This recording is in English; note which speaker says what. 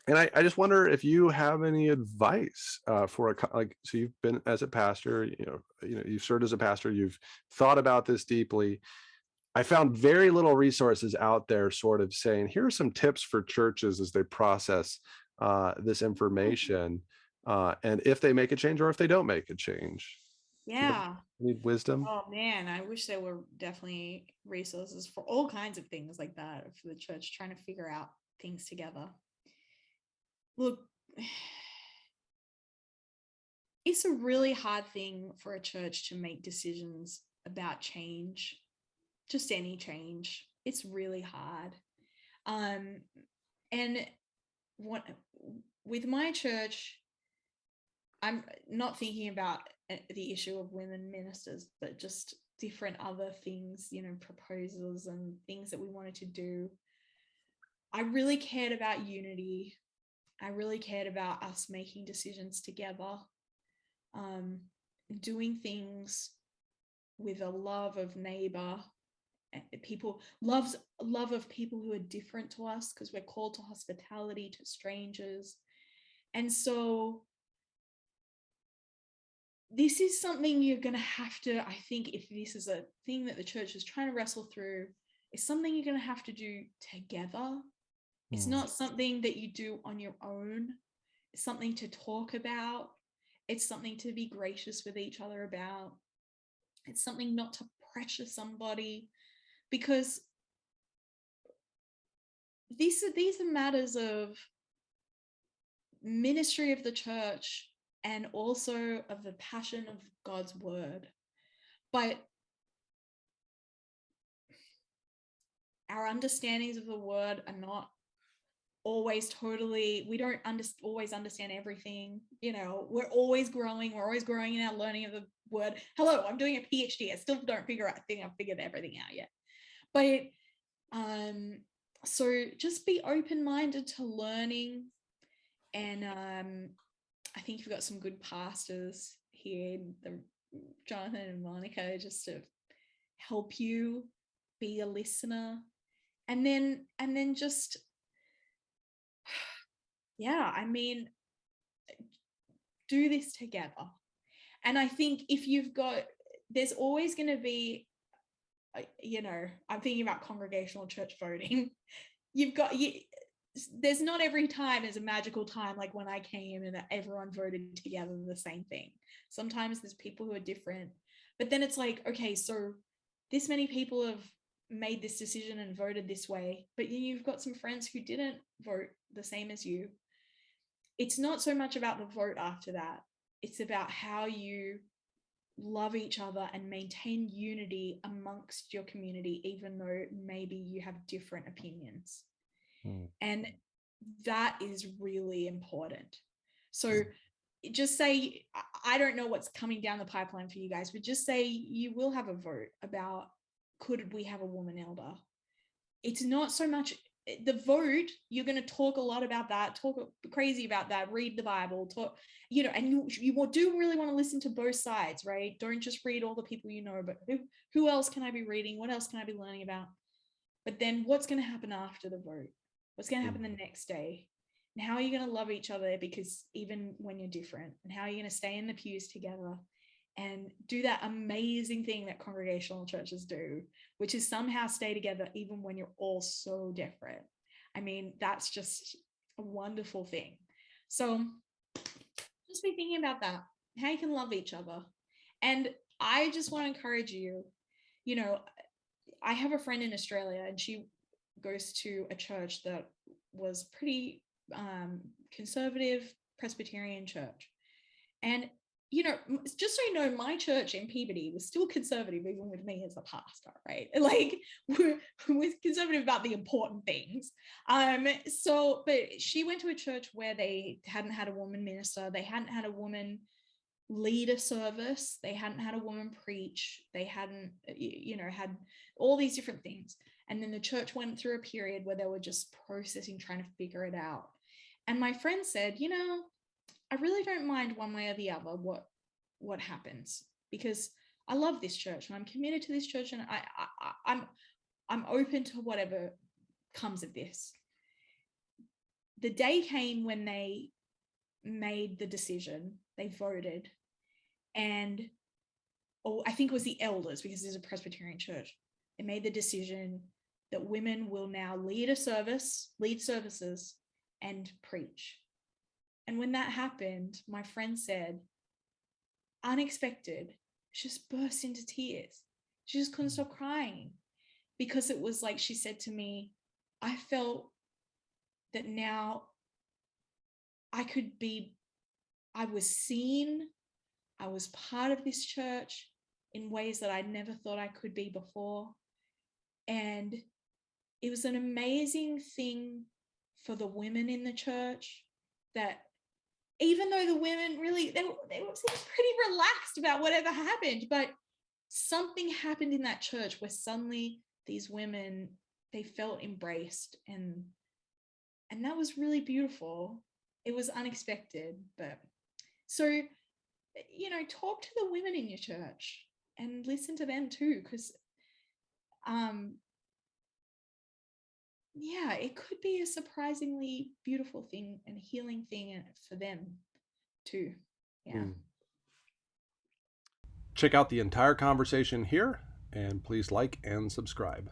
Speaker 1: And I just wonder if you have any advice for like, so you've been as a pastor, you've served as a pastor, you've thought about this deeply. I found very little resources out there sort of saying, here are some tips for churches as they process this information, and if they make a change or if they don't make a change. Do you have
Speaker 2: Yeah.
Speaker 1: any wisdom?
Speaker 2: Oh man, I wish there were definitely resources for all kinds of things like that for the church trying to figure out things together. Look, it's a really hard thing for a church to make decisions about change, just any change. It's really hard. Um, and what with my church, I'm not thinking about the issue of women ministers, but just different other things, proposals and things that we wanted to do. I really cared about unity. I really cared about us making decisions together, um, doing things with a love of neighbor, people loves love of people who are different to us because we're called to hospitality to strangers. And so this is something you're going to have to, I think, if this is a thing that the church is trying to wrestle through, it's something you're going to have to do together. It's
Speaker 1: Hmm.
Speaker 2: not something that you do on your own. It's something to talk about. It's something to be gracious with each other about. It's something not to pressure somebody, because these are matters of ministry of the church and also of the passion of God's word. But our understandings of the word are not always totally, we don't always understand everything. We're always growing in our learning of the word. Hello, I'm doing a PhD. I still don't think I've figured everything out yet. But so just be open-minded to learning. And I think you've got some good pastors here, the Jonathan and Monica, just to help you be a listener. And then just, yeah, I mean, do this together. And I think if you've got, there's always going to be, I'm thinking about congregational church voting. You, there's not every time is a magical time like when I came and everyone voted together the same thing. Sometimes there's people who are different, but then it's like, okay, so this many people have made this decision and voted this way, but you've got some friends who didn't vote the same as you. It's not so much about the vote after that. It's about how you love each other and maintain unity amongst your community, even though maybe you have different opinions.
Speaker 1: Hmm.
Speaker 2: And that is really important. So just say, I don't know what's coming down the pipeline for you guys, but just say you will have a vote about, could we have a woman elder? It's not so much the vote. You're going to talk a lot about that, talk crazy about that, read the Bible, talk, and you do really want to listen to both sides, right? Don't just read all the people but who else can I be reading? What else can I be learning about? But then what's going to happen after the vote? What's going to happen the
Speaker 1: Hmm.
Speaker 2: next day? And how are you going to love each other, because even when you're different? And how are you going to stay in the pews together and do that amazing thing that congregational churches do, which is somehow stay together even when you're all so different? I mean, that's just a wonderful thing. So just be thinking about that, how you can love each other. And I just want to encourage you, you know, I have a friend in Australia and she goes to a church that was pretty conservative Presbyterian church. And, just so you know, my church in Peabody was still conservative, even with me as a pastor, right? Like, we're conservative about the important things. But she went to a church where they hadn't had a woman minister, they hadn't had a woman lead a service, they hadn't had a woman preach, they hadn't had all these different things. And then the church went through a period where they were just processing, trying to figure it out. And my friend said, I really don't mind one way or the other what happens, because I love this church and I'm committed to this church, and I'm open to whatever comes of this. the day came when they made the decision, they voted, and or I think it was the elders, because it's a Presbyterian church, they made the decision that women will now lead services, and preach. And when that happened, my friend said, unexpected, she just burst into tears. She just couldn't stop crying, because it was like, she said to me, I felt that now I was seen, I was part of this church in ways that I never thought I could be before. And it was an amazing thing for the women in the church, that even though the women really, they were pretty relaxed about whatever happened, but something happened in that church where suddenly these women, they felt embraced, and that was really beautiful. It was unexpected. But so, talk to the women in your church and listen to them too, because yeah, it could be a surprisingly beautiful thing and healing thing for them too. Yeah.
Speaker 1: Check out the entire conversation here, and please like and subscribe.